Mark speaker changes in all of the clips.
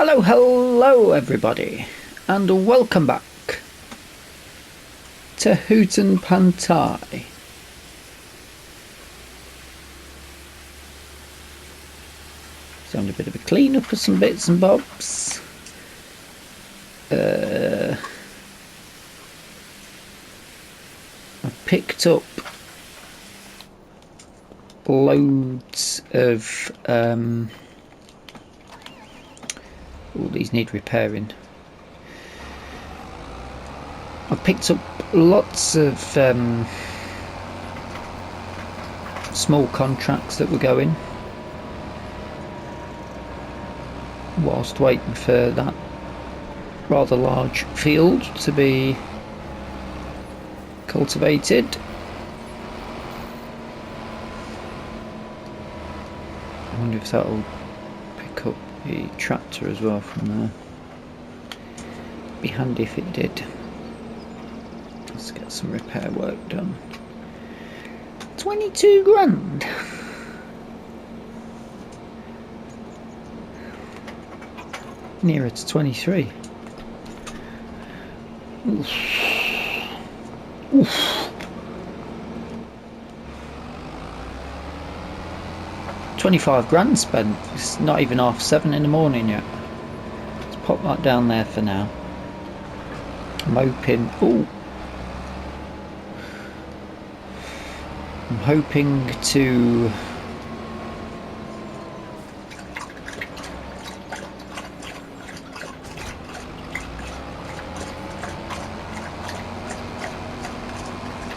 Speaker 1: Hello everybody, and welcome back to Hutan Pantai. It's only a bit of a clean up of some bits and bobs. I picked up loads of all these need repairing. I picked up lots of small contracts that were going whilst waiting for that rather large field to be cultivated. I wonder if that'll pick up the tractor as well from there. Be handy if it did. Let's get some repair work done. 22 grand. Nearer to 23. Oof. Oof. 25 grand spent. It's not even 7:30 in the morning yet. Let's pop that down there for now. I'm hoping. Ooh. I'm hoping to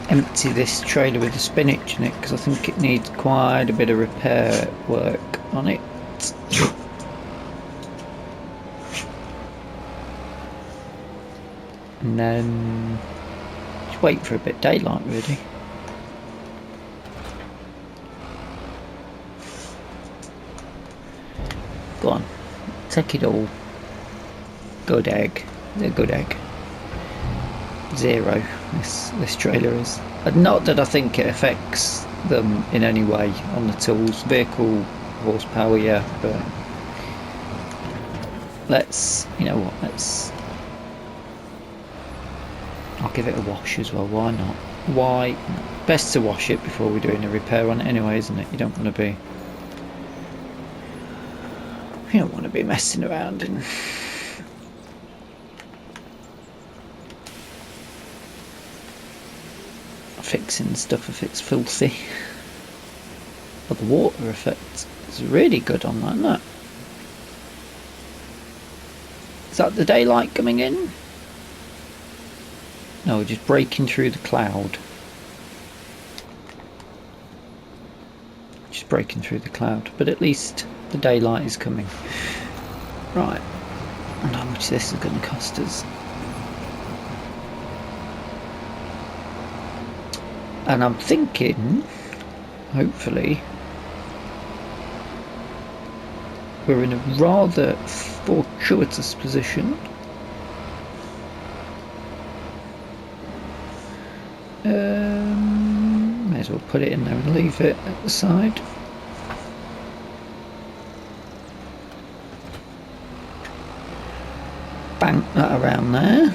Speaker 1: empty this trailer with the spinach in it, because I think it needs quite a bit of repair work on it. And then just wait for a bit of daylight, really. Go on, take it all. Good egg. A good egg. Zero. This trailer is. Not that I think it affects them in any way on the tools. Vehicle horsepower, yeah, but let's, you know what, I'll give it a wash as well. Why not? Why? Best to wash it before we're doing a repair on it anyway, isn't it? You don't want to be messing around and fixing stuff if it's filthy. But the water effect is really good on that, isn't it? Is that the daylight coming in? No, just breaking through the cloud. Just breaking through the cloud, but at least the daylight is coming. Right, and how much this is going to cost us. And I'm thinking, hopefully, we're in a rather fortuitous position. May as well put it in there and leave it at the side. Bank that around there.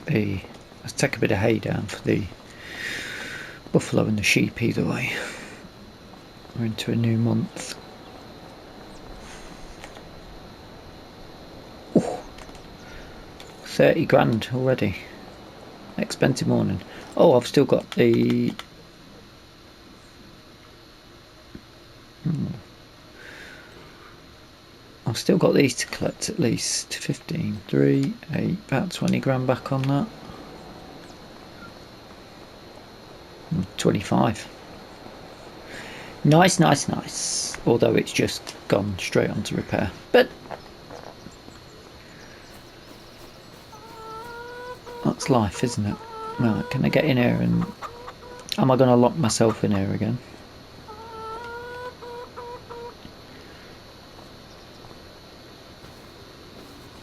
Speaker 1: Let's take a bit of hay down for the buffalo and the sheep either way. We're into a new month. Ooh, 30 grand already. Expensive morning. Oh, I've still got the I've still got these to collect, at least 15, 3, 8, about 20 grand back on that. 25. Nice. Although it's just gone straight on to repair. But that's life, isn't it? Right, can I get in here and... Am I going to lock myself in here again?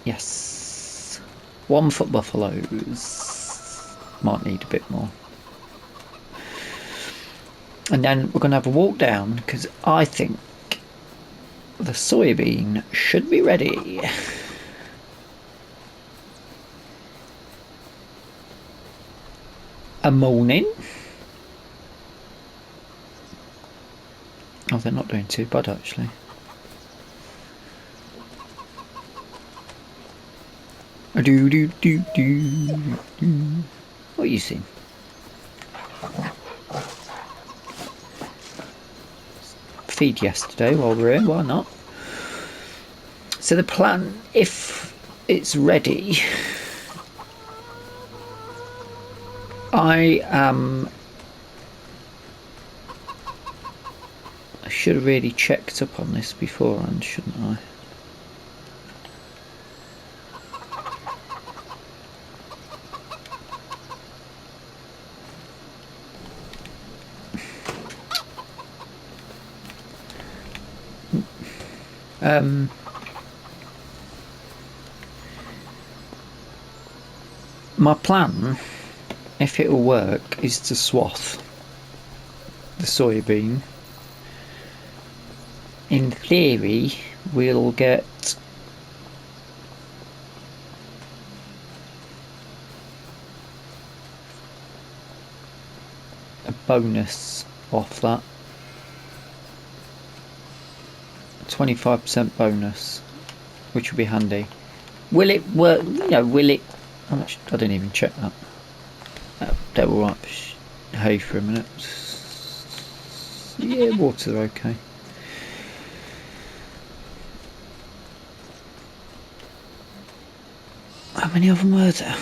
Speaker 1: Yes. 1 foot buffaloes. Might need a bit more. And then we're going to have a walk down because I think the soybean should be ready. A morning. Oh, they're not doing too bad actually. Do do do do do. What are you seeing? Feed yesterday while we're here, why not? So the plan, if it's ready, I should have really checked up on this beforehand, shouldn't I? My plan, if it'll work, is to swath the soybean. In theory, we'll get a bonus off that. 25% bonus, which will be handy. Will it work? You know, will it? How much? I didn't even check that. They were right. Hay for a minute. Yeah, water okay. How many of them were there?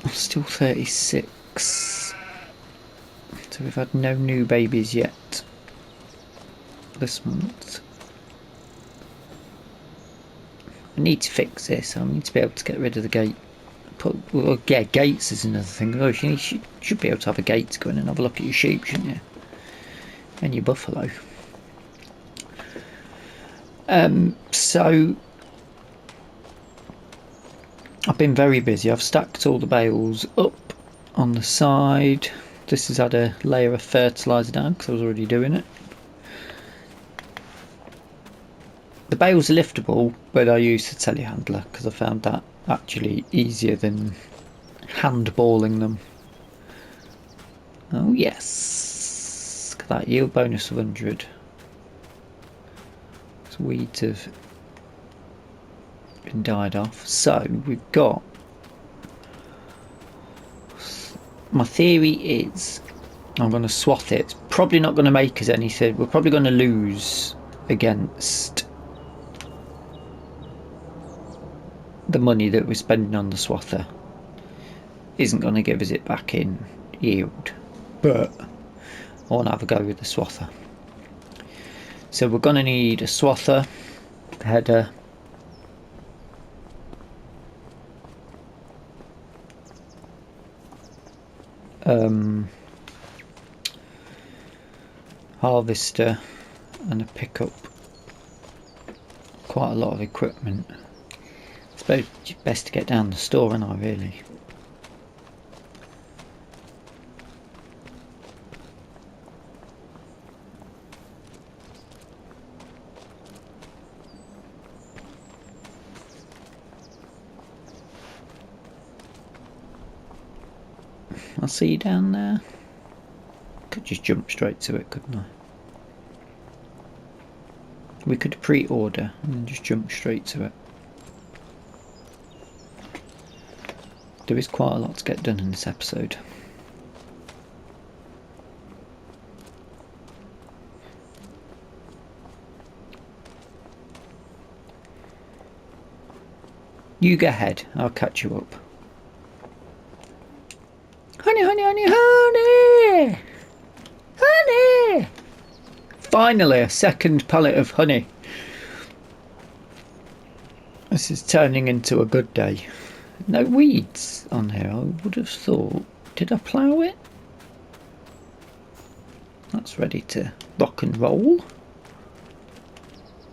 Speaker 1: Still 36. So we've had no new babies yet this month. I need to fix this. I need to be able to get rid of the gate. Well, yeah, gates is another thing. Oh, you should be able to have a gate to go in and have a look at your sheep, shouldn't you? And your buffalo. So I've been very busy. I've stacked all the bales up on the side. This has had a layer of fertiliser down because I was already doing it. The bales are liftable, but I use the telehandler because I found that actually easier than handballing them. Oh yes, look at that yield bonus of 100. So weeds have been died off. So we've got, my theory is I'm going to swath it. It's probably not going to make us anything. We're probably going to lose against the money that we're spending on the swather. Isn't going to give us it back in yield, but I want to have a go with the swather. So we're going to need a swather, header, harvester and a pickup. Quite a lot of equipment. I suppose it's best to get down the store, isn't I, really? I'll see you down there. Could just jump straight to it, couldn't I? We could pre-order and then just jump straight to it. There is quite a lot to get done in this episode. You go ahead, I'll catch you up. Honey, honey, honey, honey! Honey! Finally, a second pallet of honey. This is turning into a good day. No weeds on here, I would have thought. Did I plough it? That's ready to rock and roll.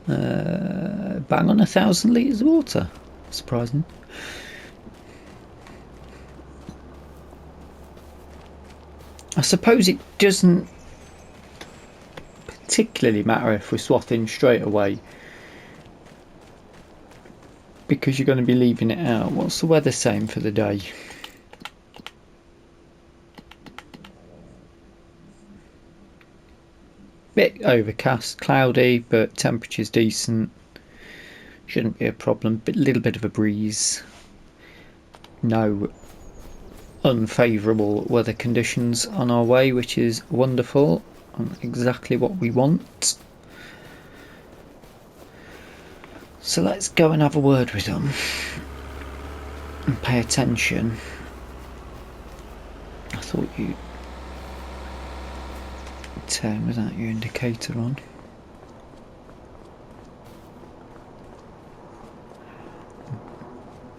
Speaker 1: Bang on 1,000 litres of water. Surprising. I suppose it doesn't particularly matter if we're swathing straight away, because you're going to be leaving it out. What's the weather saying for the day? Bit overcast, cloudy, but temperature's decent. Shouldn't be a problem. Little bit of a breeze. No unfavourable weather conditions on our way, which is wonderful and exactly what we want. So let's go and have a word with them and pay attention. I thought you'd turn without your indicator on.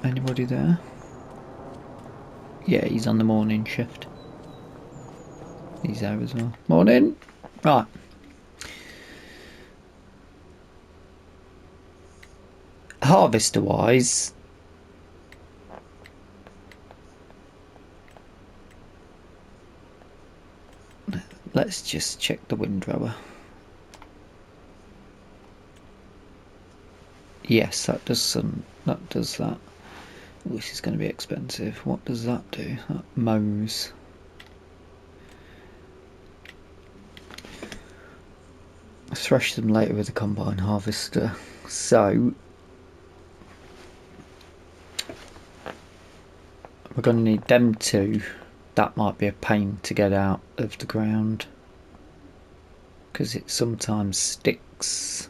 Speaker 1: Anybody there? Yeah, he's on the morning shift. He's there as well. Morning! Right. Harvester wise, let's just check the windrower. Yes, that does that. Oh, this is going to be expensive. What does that do? That mows. Thresh them later with a combine harvester. So we're going to need them two. That might be a pain to get out of the ground because it sometimes sticks.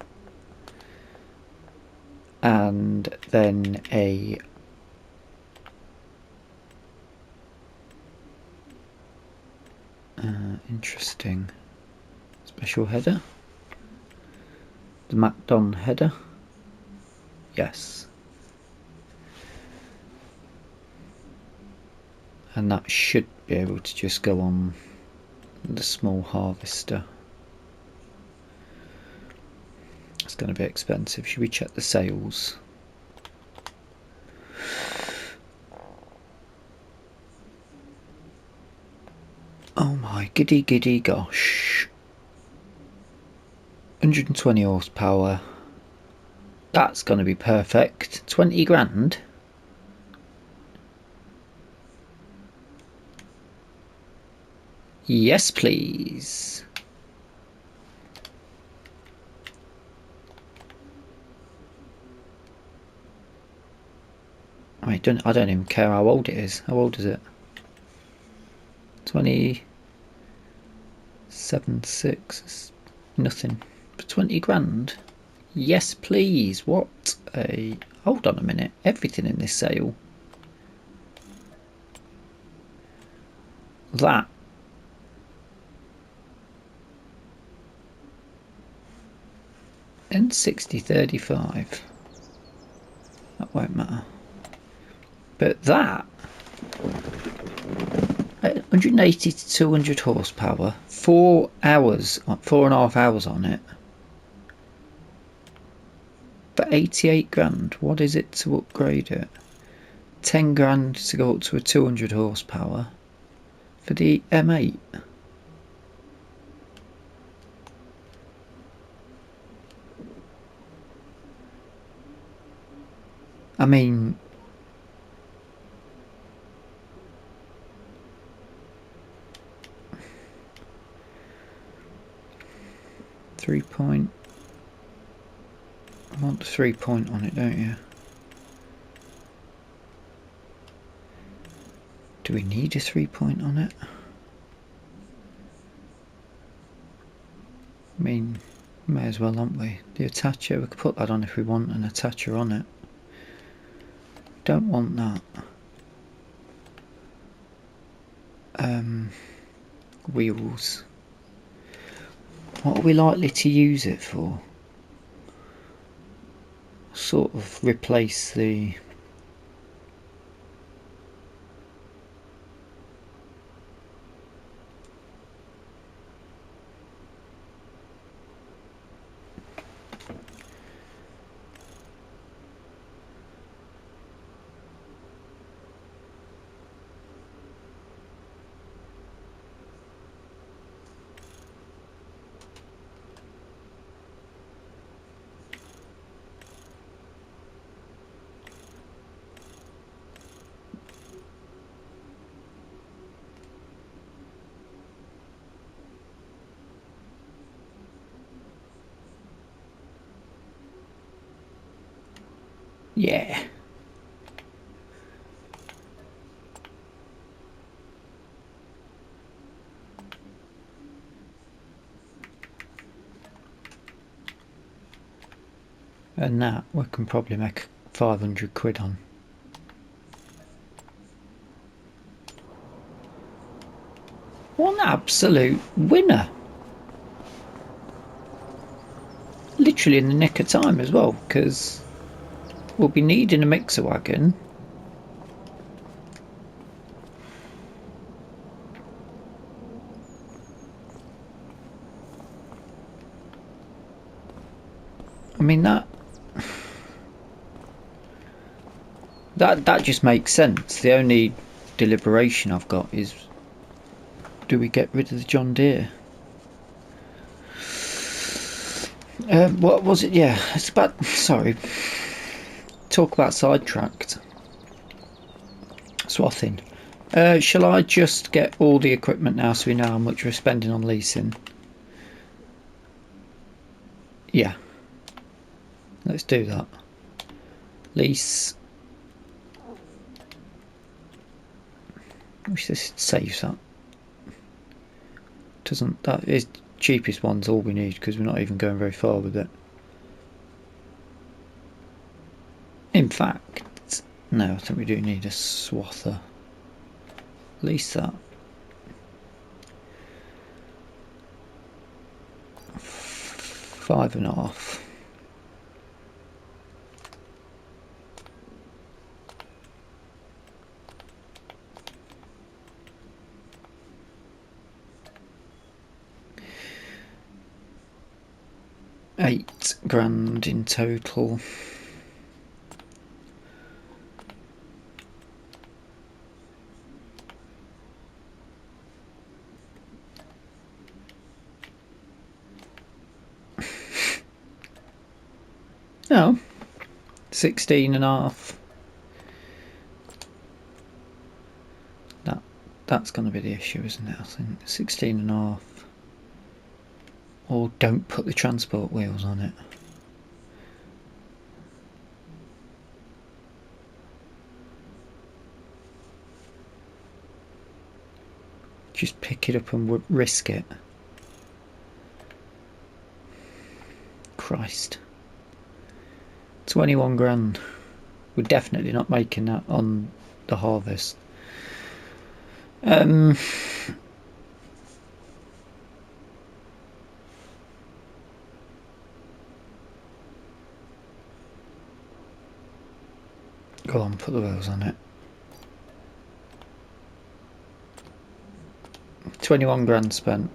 Speaker 1: And then a interesting special header. The MacDon header. Yes. And that should be able to just go on the small harvester. It's going to be expensive. Should we check the sales? Oh my giddy gosh. 120 horsepower. That's going to be perfect. 20 grand. Yes, please. I don't even care how old it is. How old is it? 27.6. Nothing. For 20 grand. Yes, please. What a... Hold on a minute. Everything in this sale. That. N6035. That won't matter. But that. 180 to 200 horsepower. 4 hours. 4.5 hours on it. For 88 grand, what is it to upgrade it? 10 grand to go up to a 200 horsepower for the M8. I mean, I want the 3-point on it, don't you? Do we need a 3-point on it? I mean, may as well, aren't we? The attacher, we could put that on if we want an attacher on it. Don't want that. Wheels. What are we likely to use it for? Sort of replace the... Yeah. And that we can probably make 500 quid on. What an absolute winner. Literally in the nick of time as well, because we'll be needing a mixer wagon. I mean, that just makes sense. The only deliberation I've got is, do we get rid of the John Deere? What was it? Yeah, it's about, sorry, talk about sidetracked. Swathing. Shall I just get all the equipment now so we know how much we're spending on leasing? Yeah. Let's do that. Lease. I wish this saves that. Doesn't, that is cheapest one's all we need because we're not even going very far with it. In fact, no, I think we do need a swather. Lease that. 5.5. £8,000 in total. No, 16.5. That's going to be the issue, isn't it? I think 16.5. Or don't put the transport wheels on it. Just pick it up and risk it. Christ. 21 grand. We're definitely not making that on the harvest. Go on, put the wheels on it. 21 grand spent.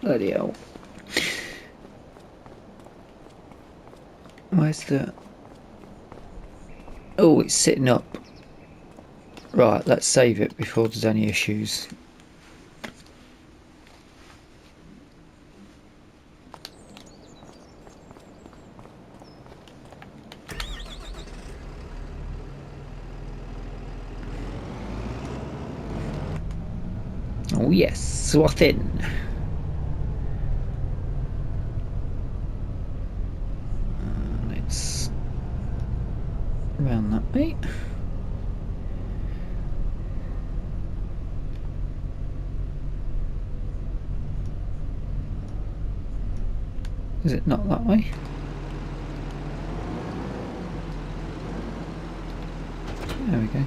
Speaker 1: Bloody hell. Where's the... Oh, it's sitting up. Right, let's save it before there's any issues. Oh yes, Swathing. And it's around that way. Is it not that way? There we go.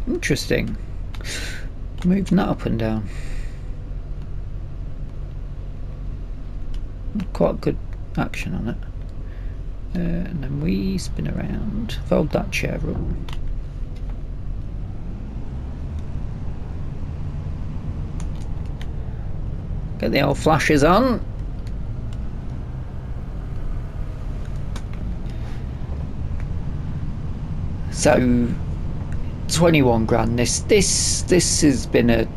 Speaker 1: Interesting. Moving that up and down. Quite good action on it. And then we spin around. Fold that chair up. Get the old flashes on. So 21 grand. This has been a...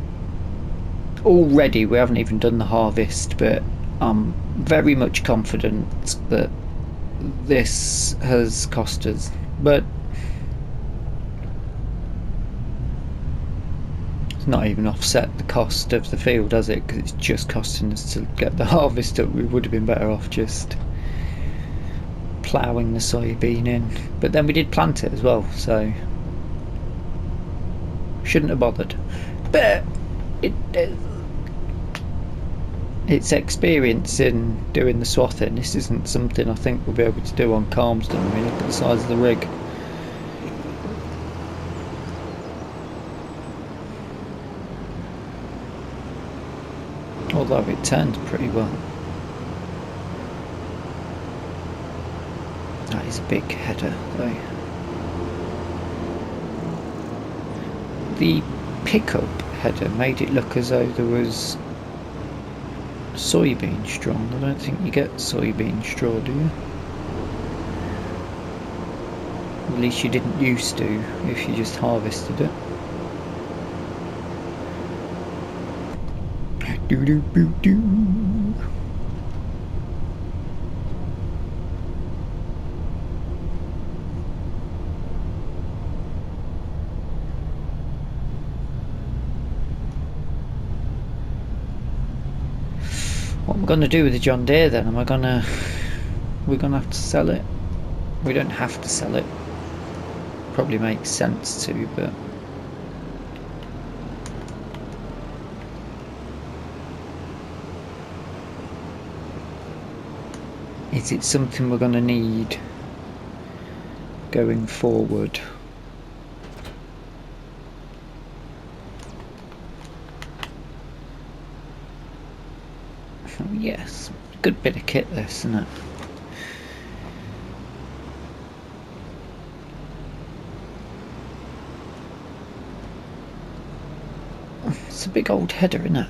Speaker 1: Already we haven't even done the harvest, but I'm very much confident that this has cost us. But it's not even offset the cost of the field, has it? Because it's just costing us to get the harvest up. We would have been better off just ploughing the soybean in. But then we did plant it as well, so shouldn't have bothered. But it's experience in doing the swathing. This isn't something I think we'll be able to do on Calmsden. I mean, look at the size of the rig. Although it turns pretty well. That is a big header though. The pickup header made it look as though there was soybean straw. I don't think you get soybean straw, do you? At least you didn't used to if you just harvested it. Do do do do. What am I going to do with the John Deere then? We're going to have to sell it. We don't have to sell it. Probably makes sense to, but is it something we're going to need going forward? Oh, yes, good bit of kit this, isn't it? It's a big old header, isn't it?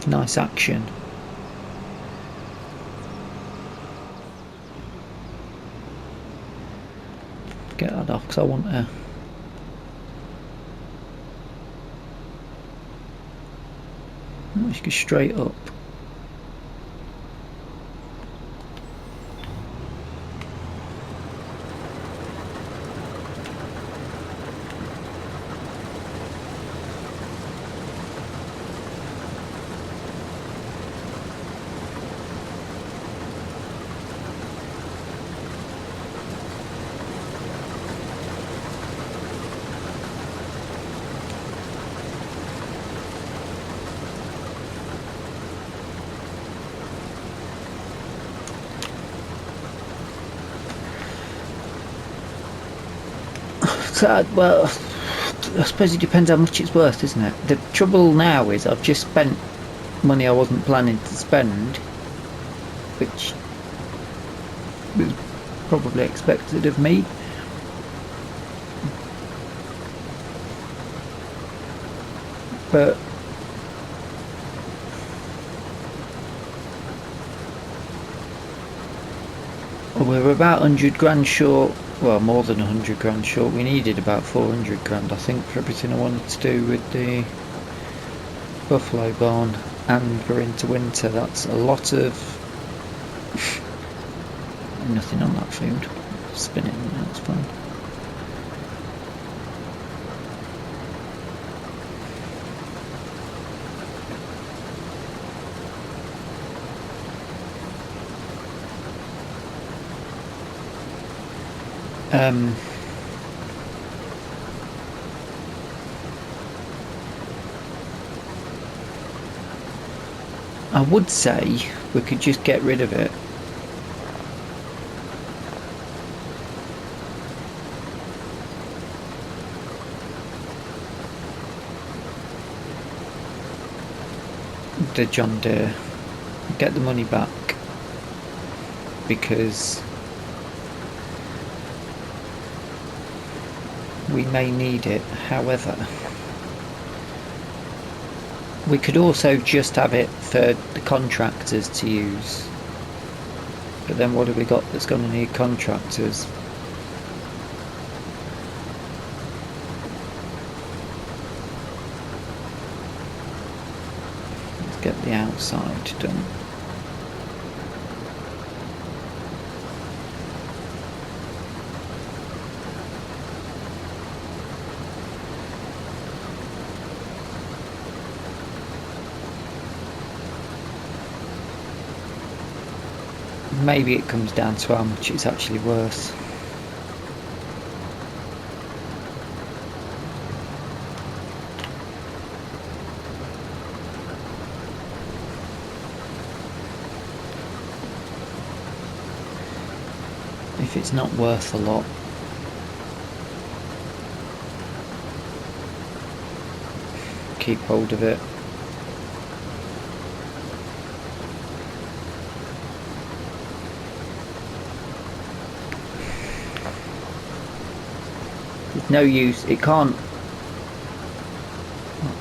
Speaker 1: Nice action. Get that off because I want to. Let's go straight up. So, well, I suppose it depends how much it's worth, isn't it? The trouble now is I've just spent money I wasn't planning to spend, which was probably expected of me. But we're about 100 grand short. Well, more than 100 grand short. We needed about 400 grand, I think, for everything I wanted to do with the buffalo barn, and we're into winter. That's a lot of nothing on that field. Spinning, that's fine. I would say we could just get rid of it. The John Deere, get the money back, because we may need it. However, we could also just have it for the contractors to use. But then what have we got that's going to need contractors? the outside done. Maybe it comes down to how much it's actually worth. If it's not worth a lot, keep hold of it. There's no use, it can't.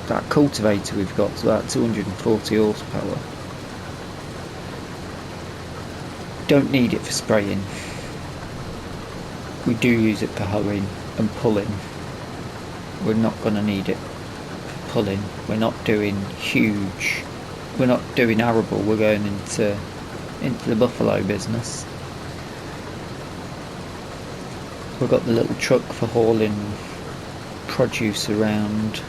Speaker 1: That cultivator we've got is about 240 horsepower. Don't need it for spraying. We do use it for hoeing and pulling. We're not going to need it for pulling. We're not doing huge, we're not doing arable, we're going into the buffalo business. We've got the little truck for hauling produce around.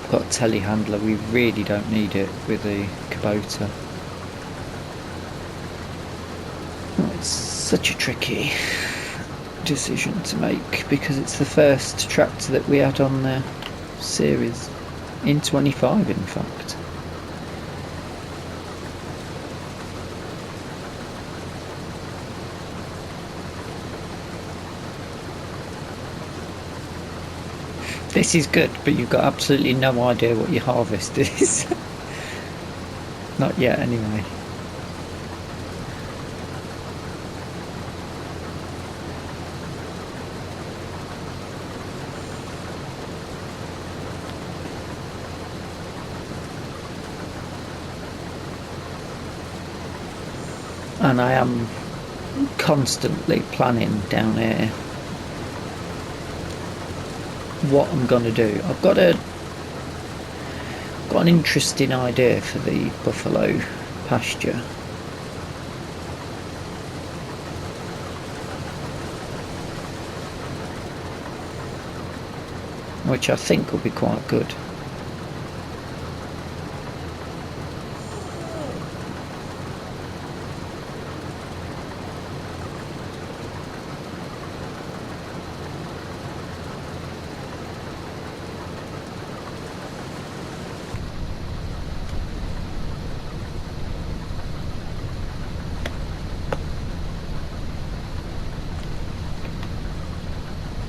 Speaker 1: Got a telehandler, we really don't need it with the Kubota. Oh, it's such a tricky decision to make because it's the first tractor that we had on the series, in 25 in fact. This is good, but you've got absolutely no idea what your harvest is. Not yet, anyway. And I am constantly planning down here what I'm going to do. I've got an interesting idea for the buffalo pasture, which I think will be quite good.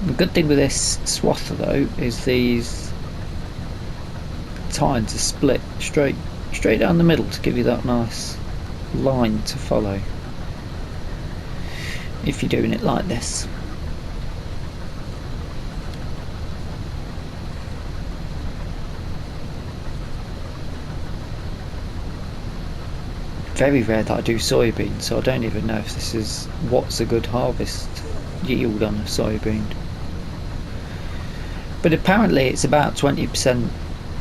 Speaker 1: The good thing with this swather though is these tines are split straight down the middle to give you that nice line to follow if you're doing it like this. Very rare that I do soybeans, so I don't even know if this is what's a good harvest yield on a soybean. But apparently it's about 20%,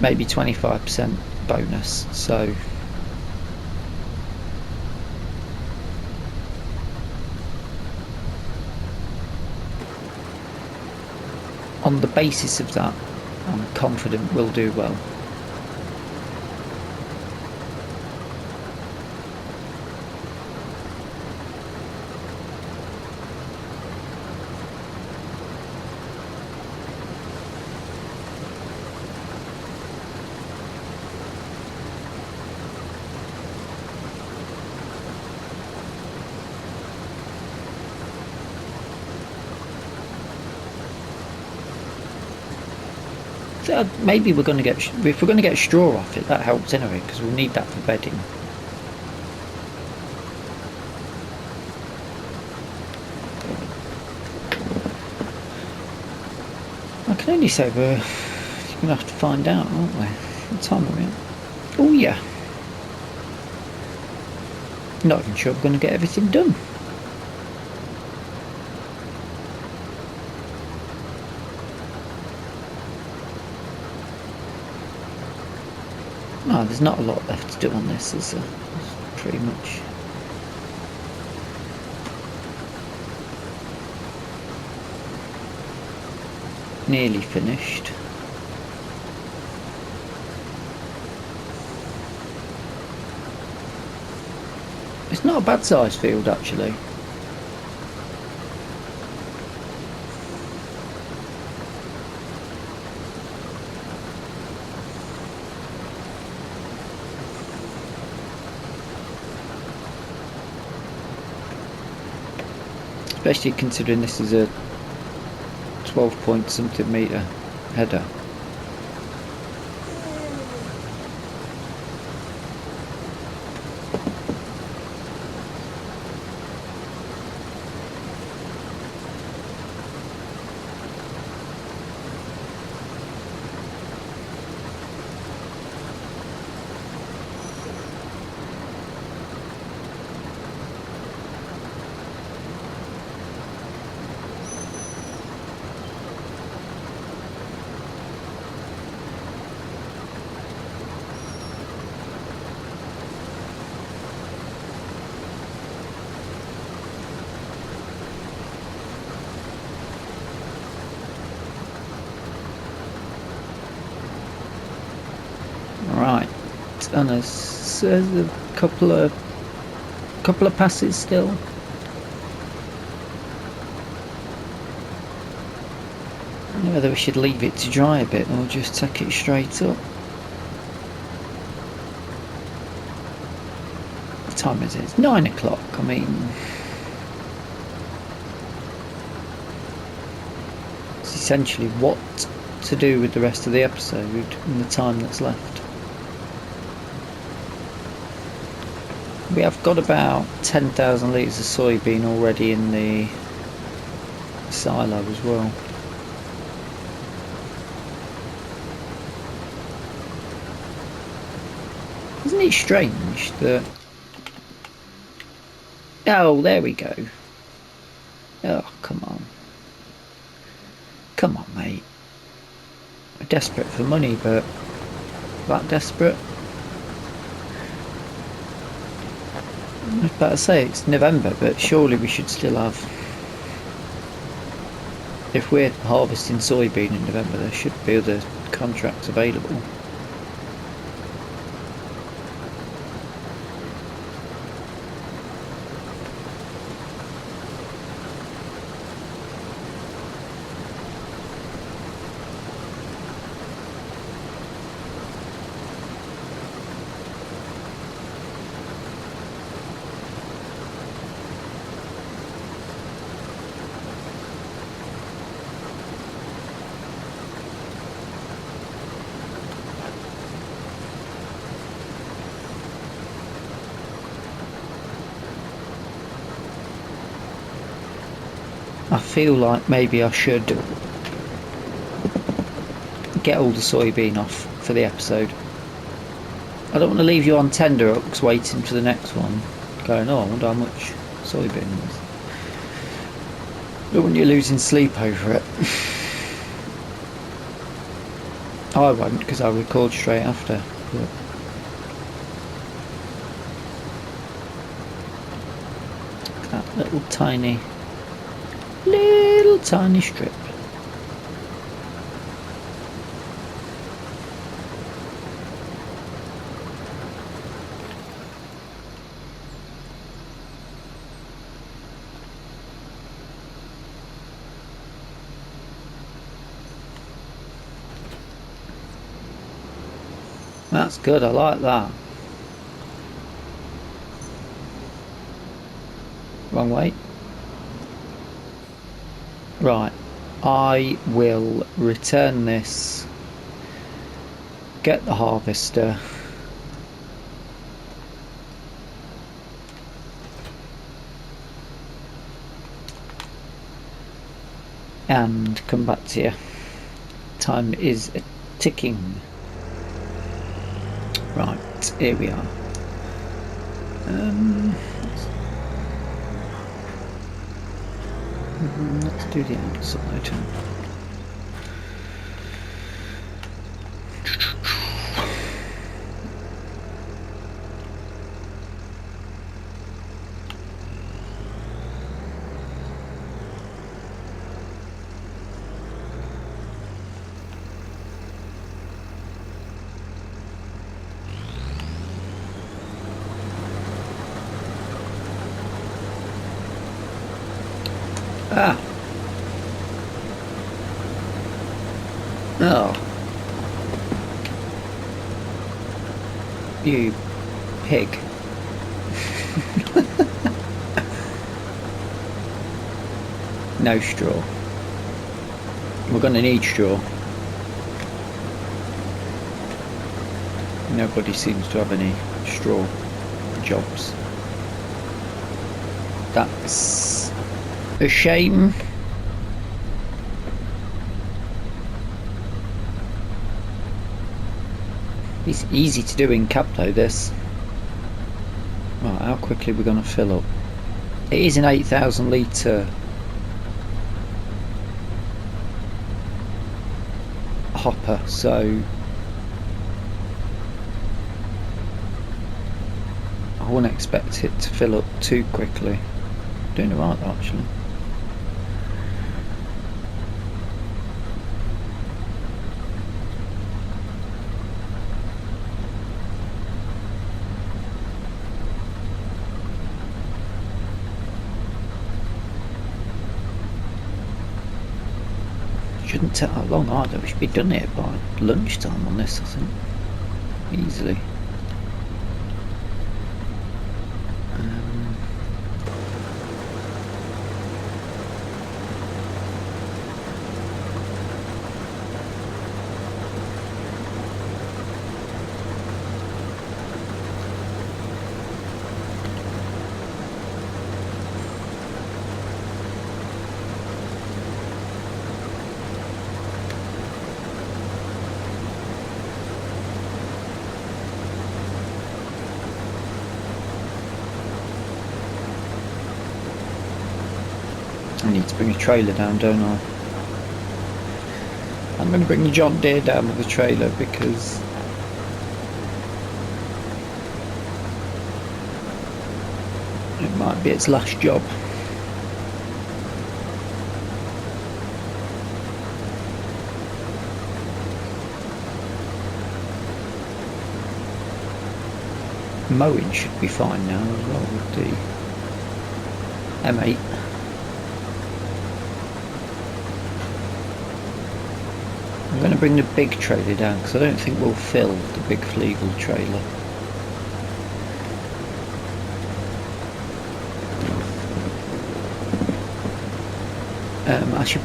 Speaker 1: maybe 25% bonus, so on the basis of that, I'm confident we'll do well. So maybe we're going to get, if we're going to get straw off it, that helps anyway, because we'll need that for bedding. can only say we're going to have to find out, aren't we? What time are we at? Oh yeah. Not even sure we're going to get everything done. No, there's not a lot left to do on this, is there? It's pretty much... nearly finished. It's not a bad sized field actually. Especially considering this is a 12 point something metre header. Right, and there's a couple of passes still. I don't know whether we should leave it to dry a bit or just take it straight up. What time is it? It's 9 o'clock. I mean, it's essentially what to do with the rest of the episode in the time that's left. We have got about 10,000 litres of soybean already in the silo as well. Isn't it strange that... oh, there we go. Oh, come on. Come on, mate. We're desperate for money, but that desperate? I was about to say it's November, but surely we should still have... if we're harvesting soybean in November, there should be other contracts available. I feel like maybe I should get all the soybean off for the episode. I don't want to leave you on tender hooks waiting for the next one, going, oh, I wonder how much soybean there is. I don't want you losing sleep over it. I won't, because I'll record straight after. But that little tiny strip. That's good, I like that. Wrong way. Right, I will return this, get the harvester, and come back to you. Time is ticking. Right, here we are. Let's do the outside. Ah. Oh. You pig. No straw. We're going to need straw. Nobody seems to have any straw jobs. That's a shame. It's easy to do in cab though, this. Right, how quickly we're going to fill up. It is an 8,000 litre hopper, so I wouldn't expect it to fill up too quickly. Doing it right actually. Shouldn't take that long either. We should be done it by lunchtime on this, I think. Easily. I need to bring a trailer down, don't I? I'm going to bring the John Deere down with the trailer because it might be its last job. Mowing should be fine now as well with the M8. I'm going to bring the big trailer down because I don't think we'll fill the big Flegel trailer.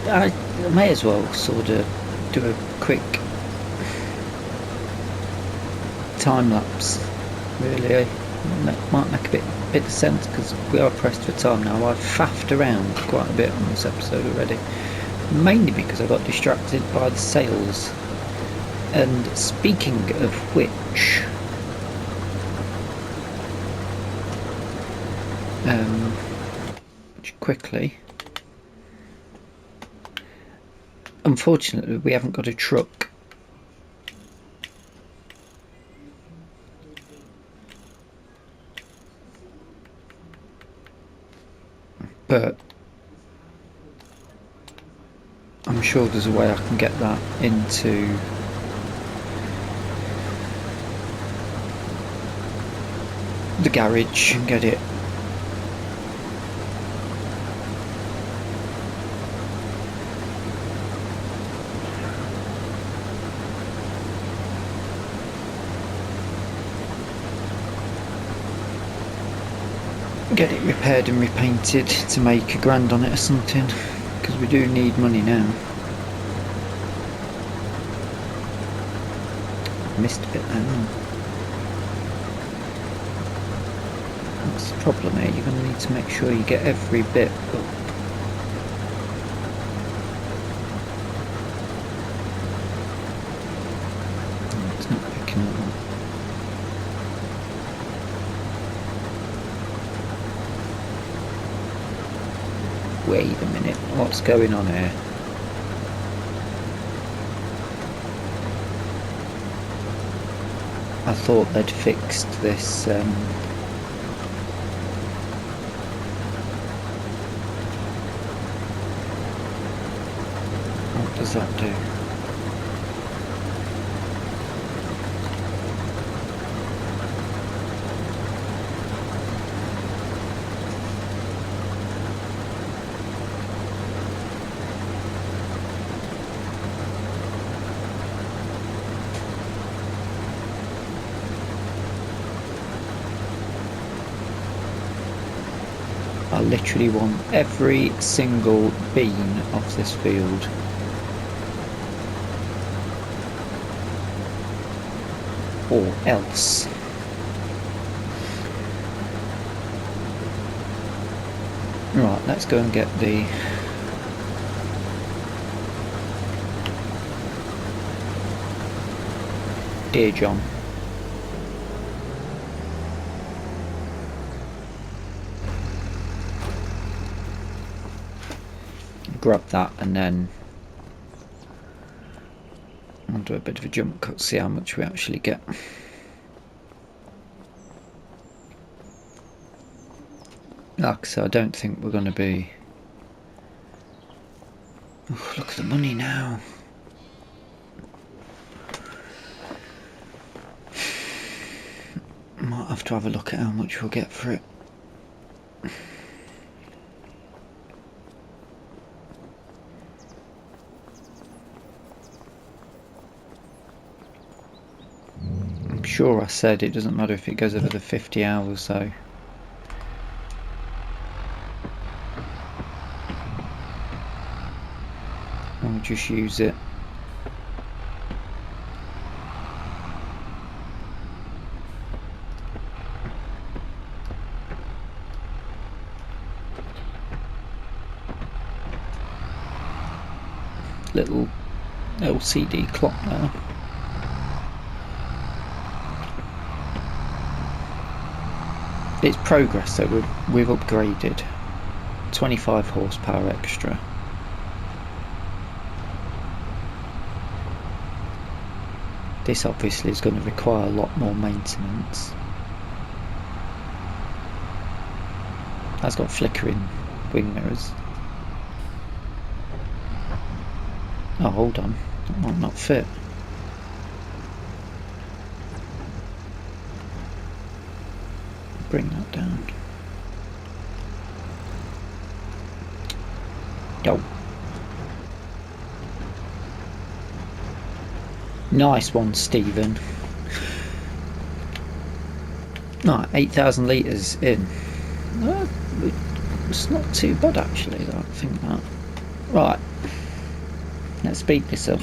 Speaker 1: I may as well sort of do a quick time lapse. Really, that might make a bit of sense because we are pressed for time now. I've faffed around quite a bit on this episode already. Mainly because I got distracted by the sales. And speaking of which, quickly, unfortunately we haven't got a truck. But I'm sure there's a way I can get that into the garage and get it repaired and repainted to make £1,000 on it or something, because we do need money now. Missed a bit there. That's the problem here, you're going to need to make sure you get every bit up. Wait a minute, what's going on here? I thought they'd fixed this what does that do? I literally want every single bean off this field. Or else. Right, let's go and get the Dear John. Grab that and then I'll do a bit of a jump cut, see how much we actually get. Like I said, I don't think we're going to be... Oh, look at the money now. Might have to have a look at how much we'll get for it. I'm sure I said it doesn't matter if it goes over the 50 hours, so I'll just use it. Little LCD clock now. It's progress, so we've upgraded. 25 horsepower extra. This obviously is going to require a lot more maintenance. That's got flickering wing mirrors. Oh, hold on, that might not fit. Bring that down. Oh. Nice one, Stephen. Right, 8,000 litres in. It's not too bad actually, I don't think that. Right, let's speed this up.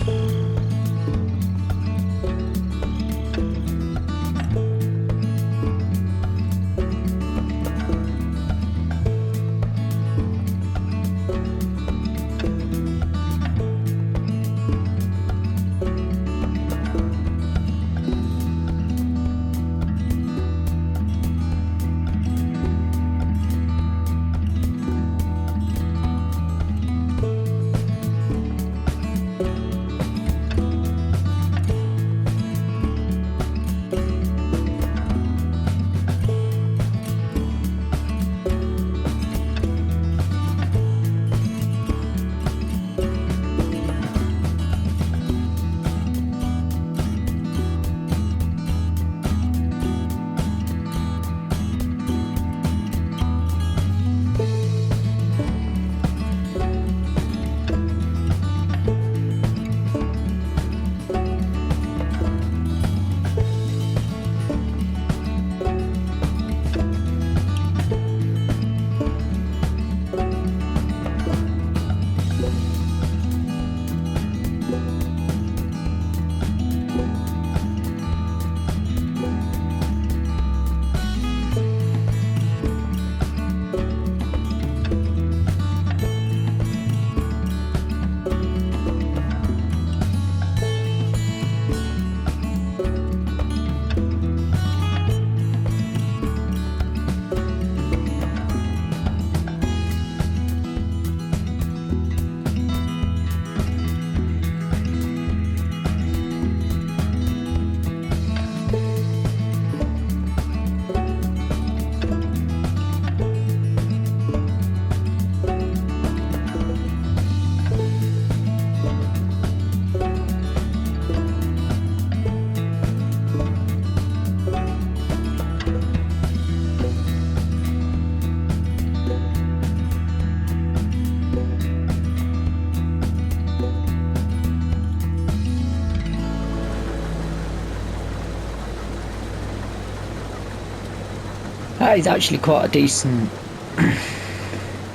Speaker 1: That is actually quite a decent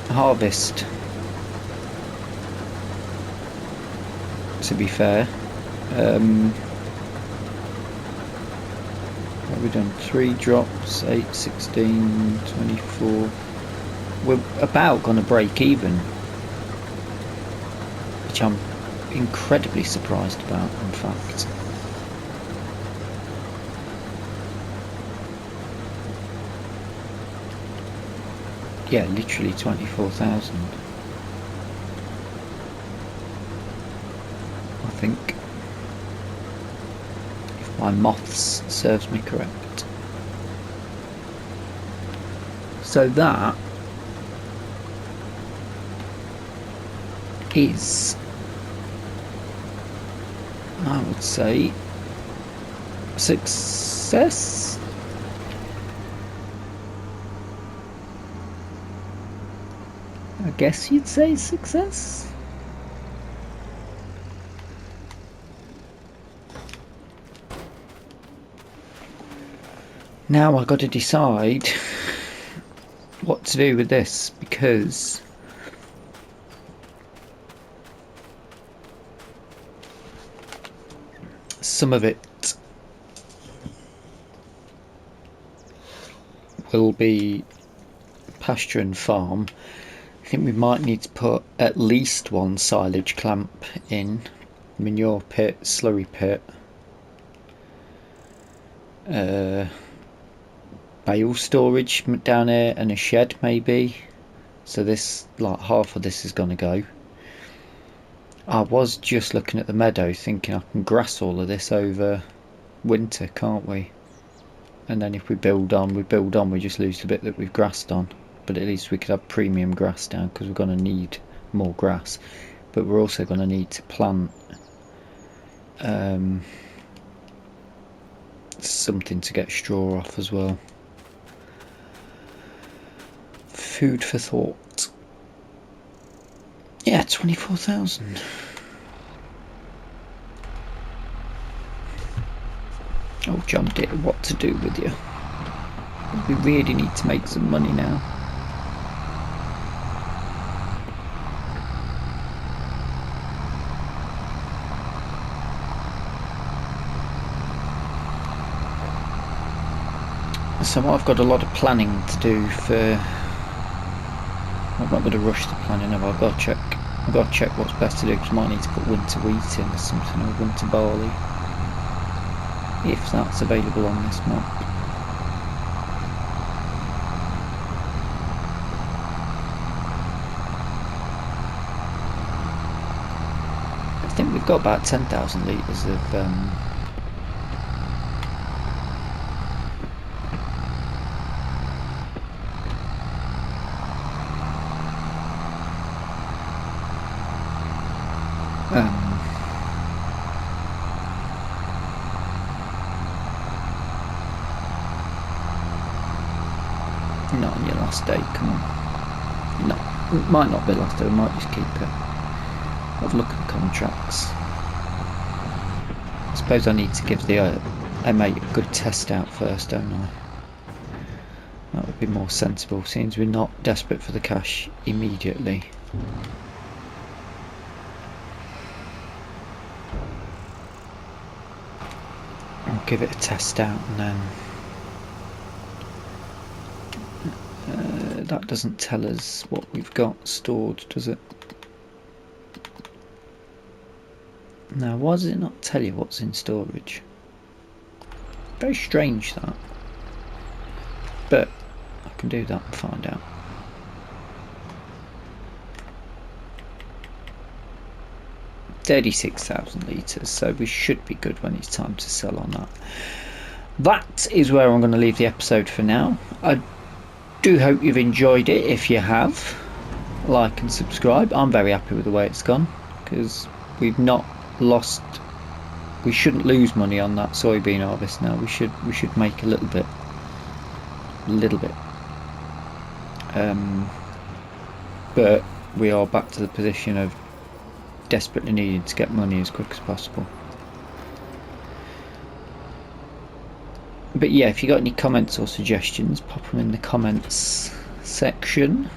Speaker 1: harvest, to be fair. What have we done? 3 drops, 8, 16, 24. We're about going to break even, which I'm incredibly surprised about, in fact. Yeah, literally 24,000. I think, if my maths serves me correct. So that is, I would say, success. I guess you'd say success. Now I've got to decide what to do with this, because some of it will be pasture and farm. I think we might need to put at least one silage clamp in, manure pit, slurry pit, bale storage down here, and a shed maybe. So this, like, half of this is going to go. I was just looking at the meadow thinking I can grass all of this over winter, can't we? And then if we build on, we just lose the bit that we've grassed on. But at least we could have premium grass down, because we're going to need more grass. But we're also going to need to plant something to get straw off as well. Food for thought. Yeah, 24,000. Oh, John dear, what to do with you? We really need to make some money now. So I've got a lot of planning to do for. I'm not going to rush the planning, have I? I've got to check what's best to do, because I might need to put winter wheat in or something, or winter barley, if that's available on this map. I think we've got about 10,000 litres of not on your last day, come on. No, it might not be last day, we might just keep it. Have a look at the contracts. I suppose I need to give the mate a good test out first, don't I? That would be more sensible, since we're not desperate for the cash immediately. I'll give it a test out, and then that doesn't tell us what we've got stored, does it? Now, why does it not tell you what's in storage? Very strange, that. But I can do that and find out. $36,000 litres, so we should be good when it's time to sell on that. That is where I'm going to leave the episode for now. I do hope you've enjoyed it. If you have, like and subscribe. I'm very happy with the way it's gone, because we've not lost. We shouldn't lose money on that soybean harvest now. We should make a little bit. But we are back to the position of desperately needing to get money as quick as possible. But yeah, if you got any comments or suggestions, pop them in the comments section.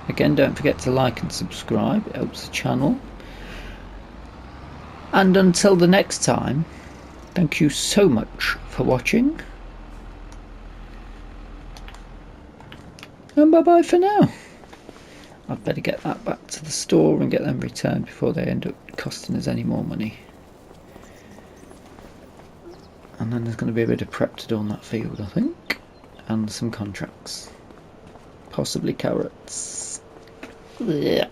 Speaker 1: Again, don't forget to like and subscribe, it helps the channel. And until the next time, thank you so much for watching. And bye bye for now. I'd better get that back to the store and get them returned before they end up costing us any more money. And then there's going to be a bit of prep to do on that field, I think. And some contracts. Possibly carrots. Yeah.